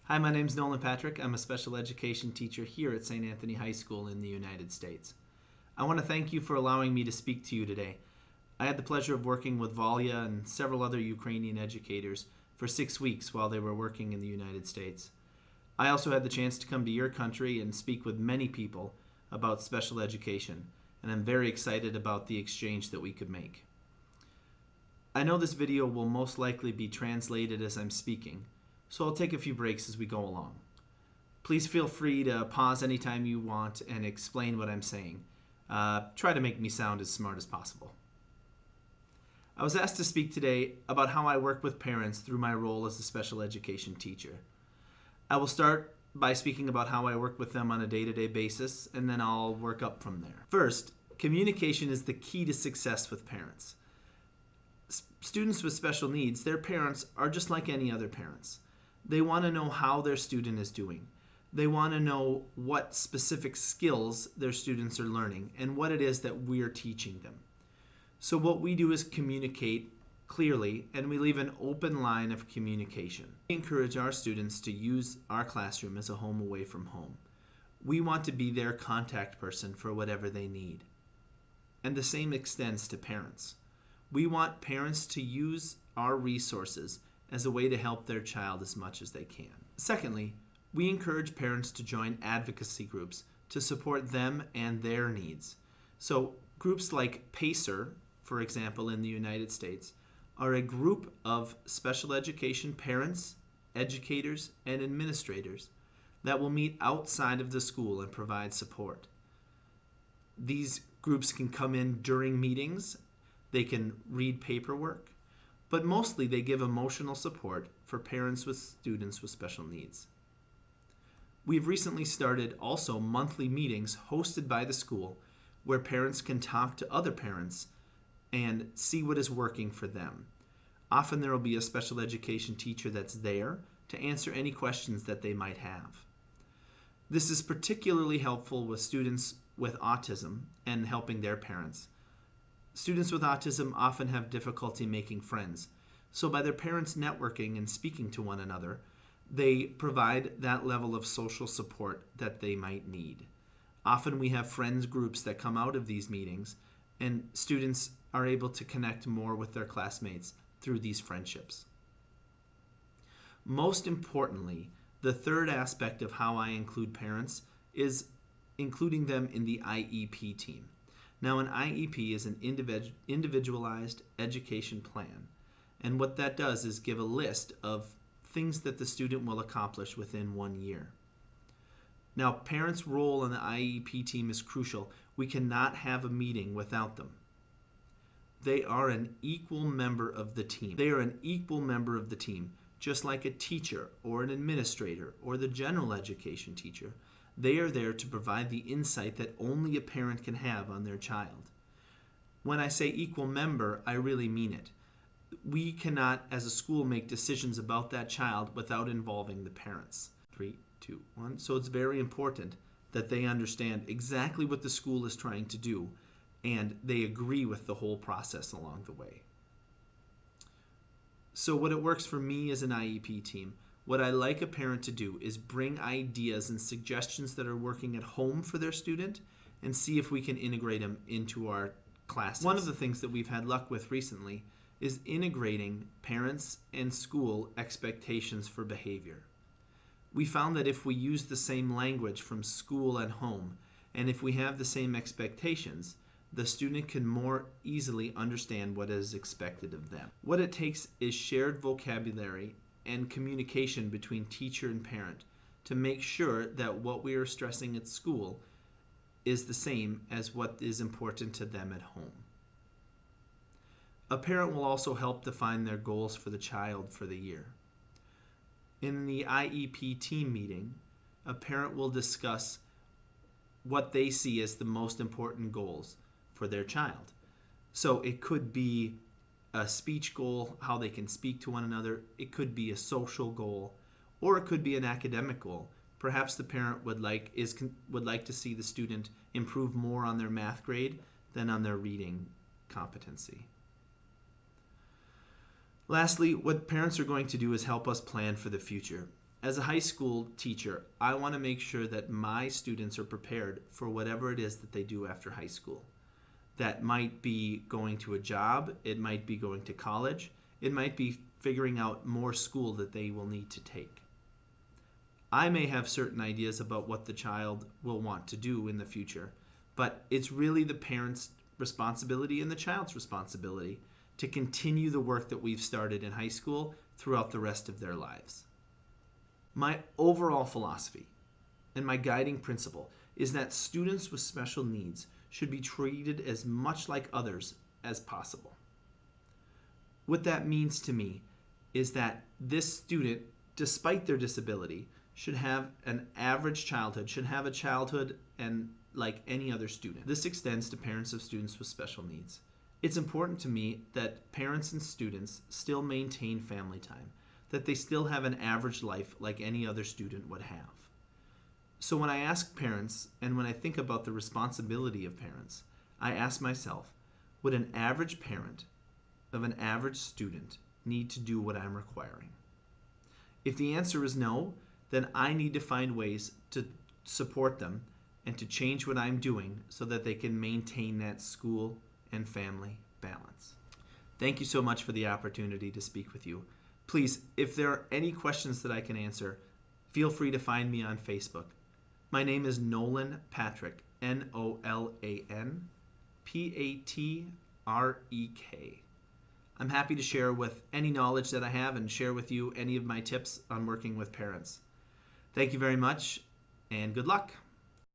Hi, my name is Nolan Patrek. I'm a special education teacher here at St. Anthony High School in the United States. I want to thank you for allowing me to speak to you today. I had the pleasure of working with Valya and several other Ukrainian educators for 6 weeks while they were working in the United States. I also had the chance to come to your country and speak with many people about special education, and I'm very excited about the exchange that we could make. I know this video will most likely be translated as I'm speaking, so I'll take a few breaks as we go along. Please feel free to pause anytime you want and explain what I'm saying. Try to make me sound as smart as possible. I was asked to speak today about how I work with parents through my role as a special education teacher. I will start by speaking about how I work with them on a day-to-day basis, and then I'll work up from there. First, communication is the key to success with parents. Students with special needs, their parents are just like any other parents. They want to know how their student is doing. They want to know what specific skills their students are learning and what it is that we're teaching them. So what we do is communicate clearly, and we leave an open line of communication. We encourage our students to use our classroom as a home away from home. We want to be their contact person for whatever they need. And the same extends to parents. We want parents to use our resources as a way to help their child as much as they can. Secondly, we encourage parents to join advocacy groups to support them and their needs. So groups like PACER, for example, in the United States, are a group of special education parents, educators, and administrators that will meet outside of the school and provide support. These groups can come in during meetings, they can read paperwork, but mostly they give emotional support for parents with students with special needs. We've recently started also monthly meetings hosted by the school where parents can talk to other parents and see what is working for them. Often there will be a special education teacher that's there to answer any questions that they might have. This is particularly helpful with students with autism and helping their parents. Students with autism often have difficulty making friends, so by their parents networking and speaking to one another, they provide that level of social support that they might need. Often we have friends groups that come out of these meetings, and students are able to connect more with their classmates through these friendships. Most importantly, the third aspect of how I include parents is including them in the IEP team. Now, an IEP is an individualized education plan, and what that does is give a list of things that the student will accomplish within 1 year. Now, parents' role in the IEP team is crucial. We cannot have a meeting without them. They are an equal member of the team. They are an equal member of the team, just like a teacher or an administrator or the general education teacher. They are there to provide the insight that only a parent can have on their child. When I say equal member, I really mean it. We cannot, as a school, make decisions about that child without involving the parents. 3, 2, 1. So it's very important that they understand exactly what the school is trying to do, and they agree with the whole process along the way. So what it works for me as an IEP team, what I like a parent to do is bring ideas and suggestions that are working at home for their student and see if we can integrate them into our classes. One of the things that we've had luck with recently is integrating parents and school expectations for behavior. We found that if we use the same language from school and home, and if we have the same expectations, the student can more easily understand what is expected of them. What it takes is shared vocabulary and communication between teacher and parent to make sure that what we are stressing at school is the same as what is important to them at home. A parent will also help define their goals for the child for the year. In the IEP team meeting, a parent will discuss what they see as the most important goals for their child. So it could be a speech goal, how they can speak to one another. It could be a social goal, or it could be an academic goal. Perhaps the parent would like to see the student improve more on their math grade than on their reading competency. Lastly, what parents are going to do is help us plan for the future. As a high school teacher, I want to make sure that my students are prepared for whatever it is that they do after high school. That might be going to a job, it might be going to college, it might be figuring out more school that they will need to take. I may have certain ideas about what the child will want to do in the future, but it's really the parent's responsibility and the child's responsibility to continue the work that we've started in high school throughout the rest of their lives. My overall philosophy and my guiding principle is that students with special needs should be treated as much like others as possible. What that means to me is that this student, despite their disability, should have an average childhood, should have a childhood and like any other student. This extends to parents of students with special needs. It's important to me that parents and students still maintain family time, that they still have an average life like any other student would have. So when I ask parents, and when I think about the responsibility of parents, I ask myself, would an average parent of an average student need to do what I'm requiring? If the answer is no, then I need to find ways to support them and to change what I'm doing so that they can maintain that school and family balance. Thank you so much for the opportunity to speak with you. Please, if there are any questions that I can answer, feel free to find me on Facebook. My name is Nolan Patrek, Nolan Patrek. I'm happy to share with any knowledge that I have and share with you any of my tips on working with parents. Thank you very much, and good luck.